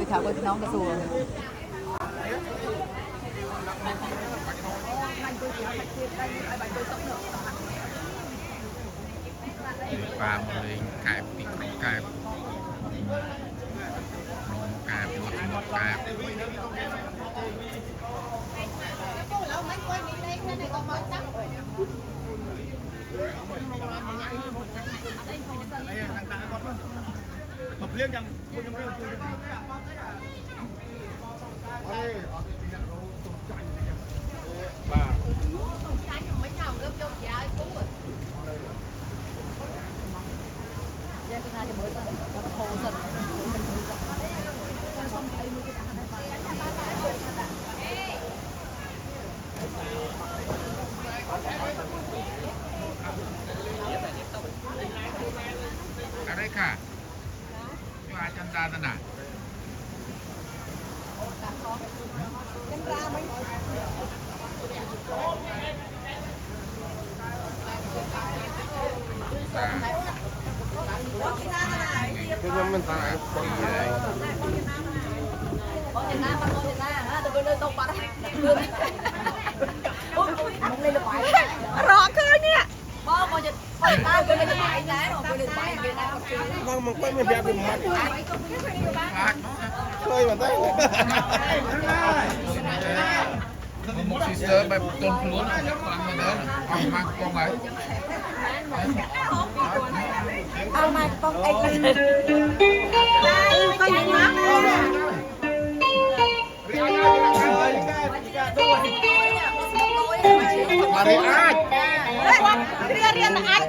bị thảo với nó cái xùa và mình cài bị cài một cài hợp liên chẳngอะไรค่ะอยู่อาจารย์ดาตนะคือมันตายคน รอคืนเนี่ย มันก็ไม่แบบเป็นมัน พัก เคยมาได้ một xí sớแบบต้นพลุนฟังมาเด้อเอามากองไหน เอามาต้องไอ้กินก็ยังมาก Mari aja. Ria